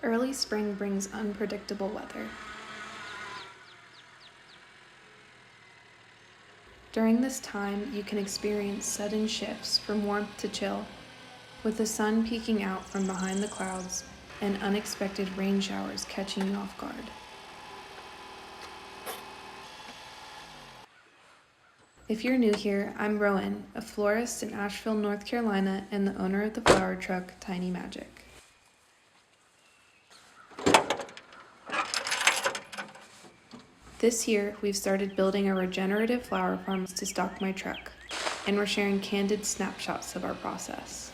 Early spring brings unpredictable weather. During this time, you can experience sudden shifts from warmth to chill, with the sun peeking out from behind the clouds and unexpected rain showers catching you off guard. If you're new here, I'm Rowan, a florist in Asheville, North Carolina, and the owner of the flower truck, Tiny Meadow. This year, we've started building a regenerative flower farm to stock my truck, and we're sharing candid snapshots of our process.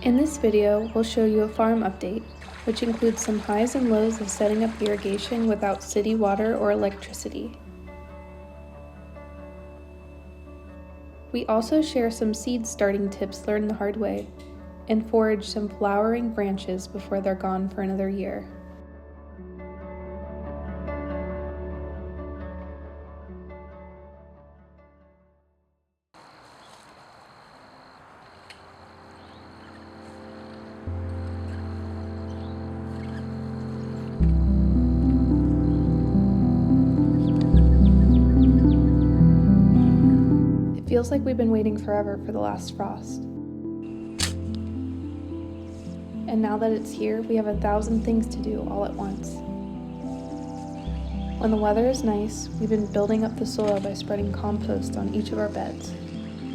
In this video, we'll show you a farm update, which includes some highs and lows of setting up irrigation without city water or electricity. We also share some seed starting tips learned the hard way, and forage some flowering branches before they're gone for another year. Feels like we've been waiting forever for the last frost. And now that it's here, we have 1,000 things to do all at once. When the weather is nice, we've been building up the soil by spreading compost on each of our beds.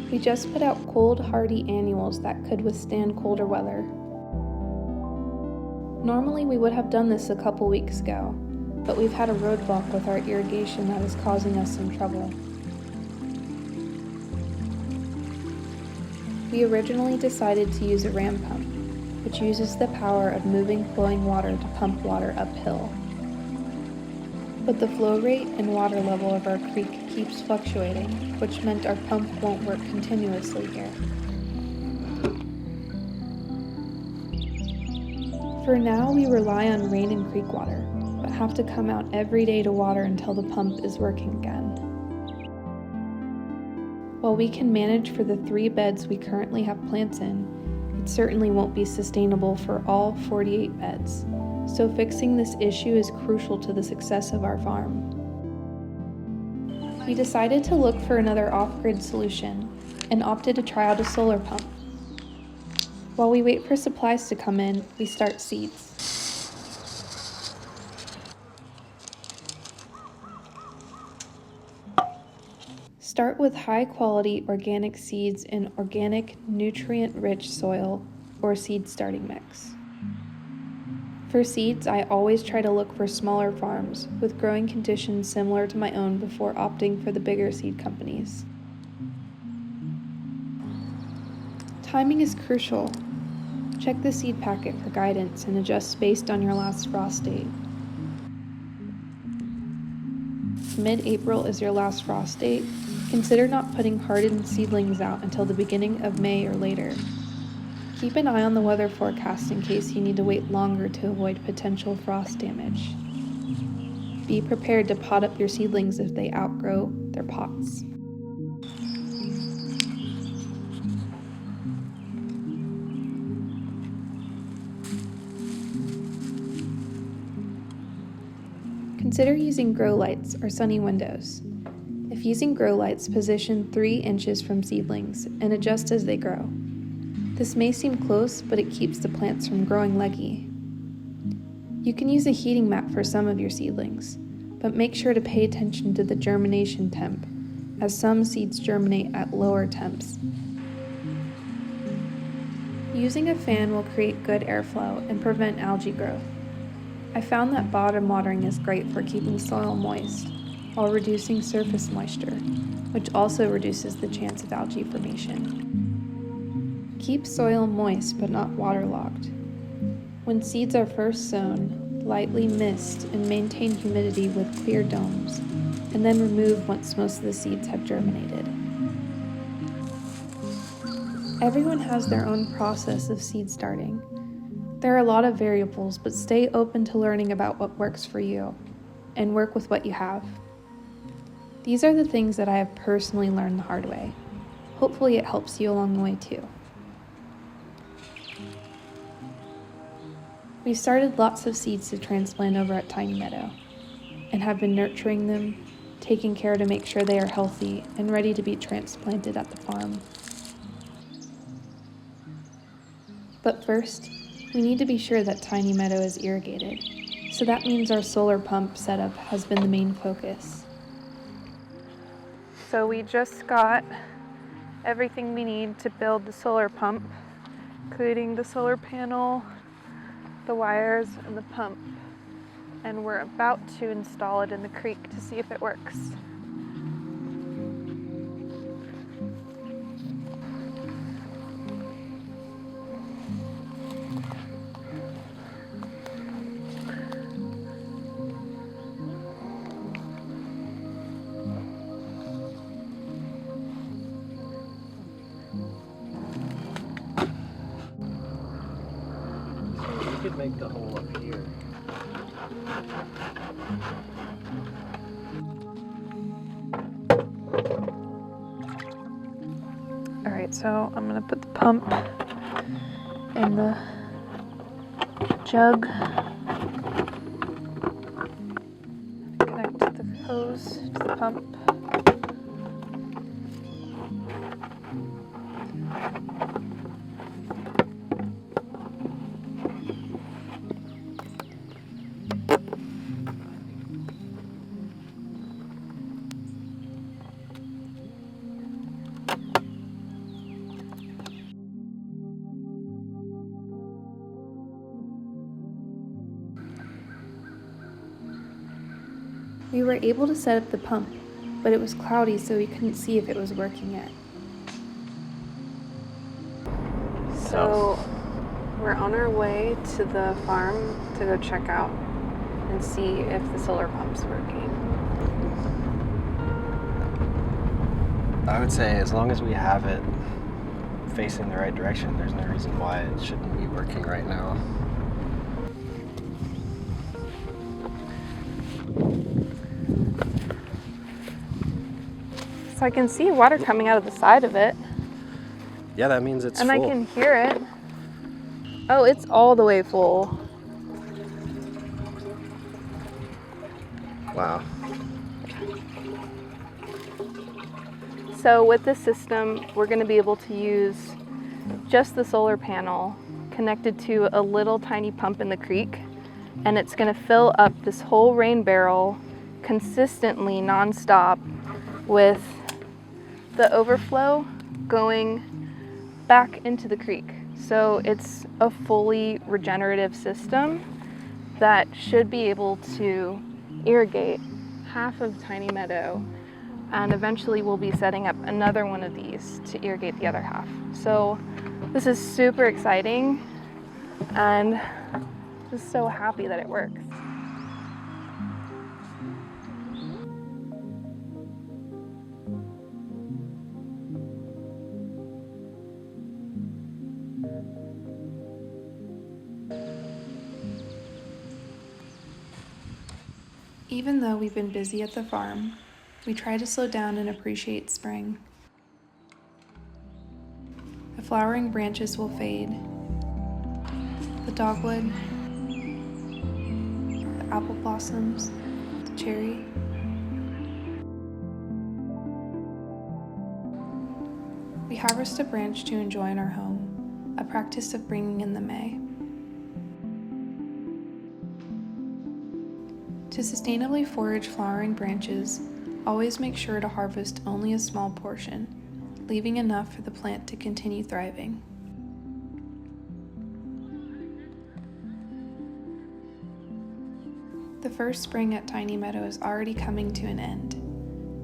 We just put out cold, hardy annuals that could withstand colder weather. Normally we would have done this a couple weeks ago, but we've had a roadblock with our irrigation that is causing us some trouble. We originally decided to use a ram pump, which uses the power of moving flowing water to pump water uphill. But the flow rate and water level of our creek keeps fluctuating, which meant our pump won't work continuously here. For now, we rely on rain and creek water, but have to come out every day to water until the pump is working again. While we can manage for the 3 beds we currently have plants in, it certainly won't be sustainable for all 48 beds, so fixing this issue is crucial to the success of our farm. We decided to look for another off-grid solution and opted to try out a solar pump. While we wait for supplies to come in, we start seeds. Start with high-quality organic seeds in organic, nutrient-rich soil or seed starting mix. For seeds, I always try to look for smaller farms with growing conditions similar to my own before opting for the bigger seed companies. Timing is crucial. Check the seed packet for guidance and adjust based on your last frost date. If mid-April is your last frost date, consider not putting hardened seedlings out until the beginning of May or later. Keep an eye on the weather forecast in case you need to wait longer to avoid potential frost damage. Be prepared to pot up your seedlings if they outgrow their pots. Consider using grow lights or sunny windows. If using grow lights, position 3 inches from seedlings and adjust as they grow. This may seem close, but it keeps the plants from growing leggy. You can use a heating mat for some of your seedlings, but make sure to pay attention to the germination temp, as some seeds germinate at lower temps. Using a fan will create good airflow and prevent algae growth. I found that bottom watering is great for keeping soil moist, while reducing surface moisture, which also reduces the chance of algae formation. Keep soil moist but not waterlogged. When seeds are first sown, lightly mist and maintain humidity with clear domes, and then remove once most of the seeds have germinated. Everyone has their own process of seed starting. There are a lot of variables, but stay open to learning about what works for you, and work with what you have. These are the things that I have personally learned the hard way. Hopefully it helps you along the way too. We've started lots of seeds to transplant over at Tiny Meadow, and have been nurturing them, taking care to make sure they are healthy and ready to be transplanted at the farm. But first, we need to be sure that Tiny Meadow is irrigated, so that means our solar pump setup has been the main focus. So we just got everything we need to build the solar pump, including the solar panel, the wires, and the pump. And we're about to install it in the creek to see if it works. You could make the hole up here. Alright, so I'm gonna put the pump in the jug, connect the hose to the pump. We were able to set up the pump, but it was cloudy so we couldn't see if it was working yet. So we're on our way to the farm to go check out and see if the solar pump's working. I would say as long as we have it facing the right direction, there's no reason why it shouldn't be working right now. So I can see water coming out of the side of it. Yeah, that means it's and full. I can hear it. Oh, it's all the way full. Wow. So with this system, we're going to be able to use just the solar panel connected to a little tiny pump in the creek, and it's going to fill up this whole rain barrel consistently nonstop with the overflow going back into the creek. So it's a fully regenerative system that should be able to irrigate half of Tiny Meadow, and eventually we'll be setting up another one of these to irrigate the other half. So this is super exciting, and just so happy that it works. Even though we've been busy at the farm, we try to slow down and appreciate spring. The flowering branches will fade. The dogwood, the apple blossoms, the cherry. We harvest a branch to enjoy in our home, a practice of bringing in the May. To sustainably forage flowering branches, always make sure to harvest only a small portion, leaving enough for the plant to continue thriving. The first spring at Tiny Meadow is already coming to an end,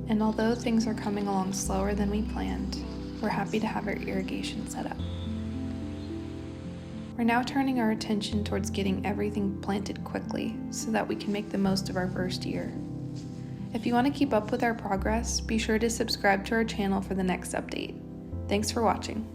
and although things are coming along slower than we planned, we're happy to have our irrigation set up. We're now turning our attention towards getting everything planted quickly so that we can make the most of our first year. If you want to keep up with our progress, be sure to subscribe to our channel for the next update. Thanks for watching.